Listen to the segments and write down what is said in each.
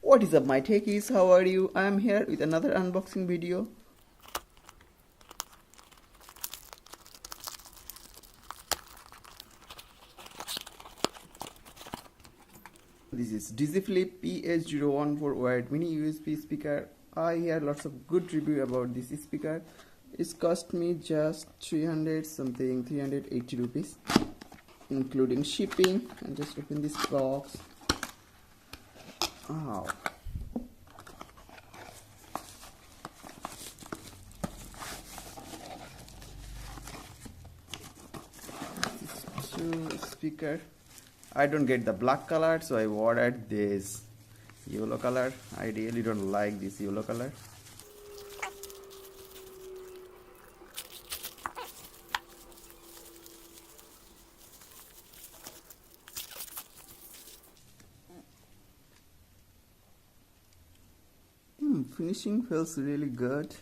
What is up my techies, how are you? I am here with another unboxing video. This is DigiFlip PS014 wired mini USB speaker. I hear lots of good review about this speaker. It's cost me just 380 rupees including shipping. And just open this box. Wow. Two speaker. I don't get the black color, so I ordered this yellow color. I really don't like this yellow color. Finishing feels really good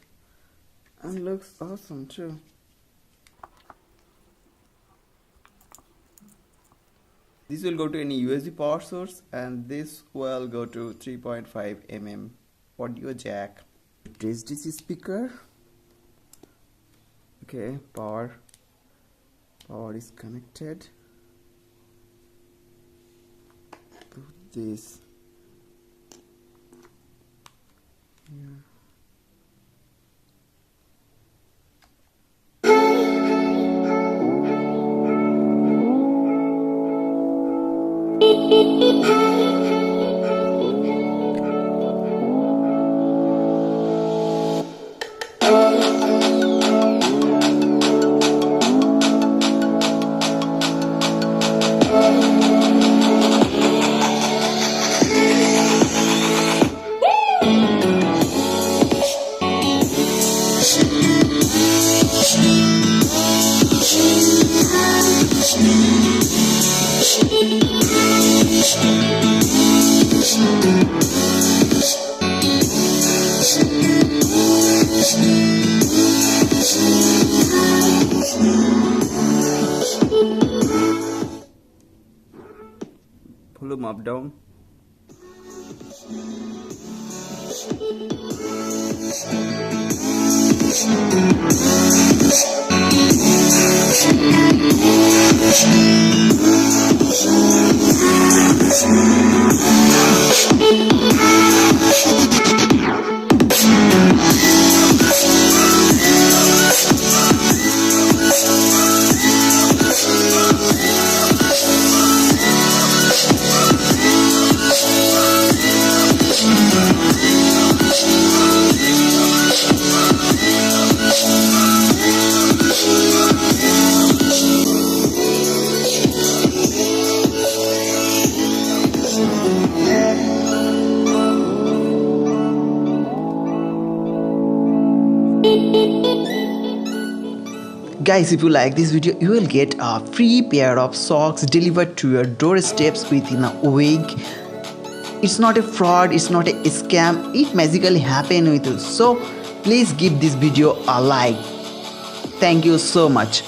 and looks awesome too. This will go to any USB power source and this will go to 3.5 mm audio jack. This DC speaker. Okay, power is connected. Put this here. Volume up down. Guys, if you like this video, you will get a free pair of socks delivered to your doorsteps within a week. It's not a fraud, it's not a scam, it magically happened with you. So please give this video a like. Thank you so much.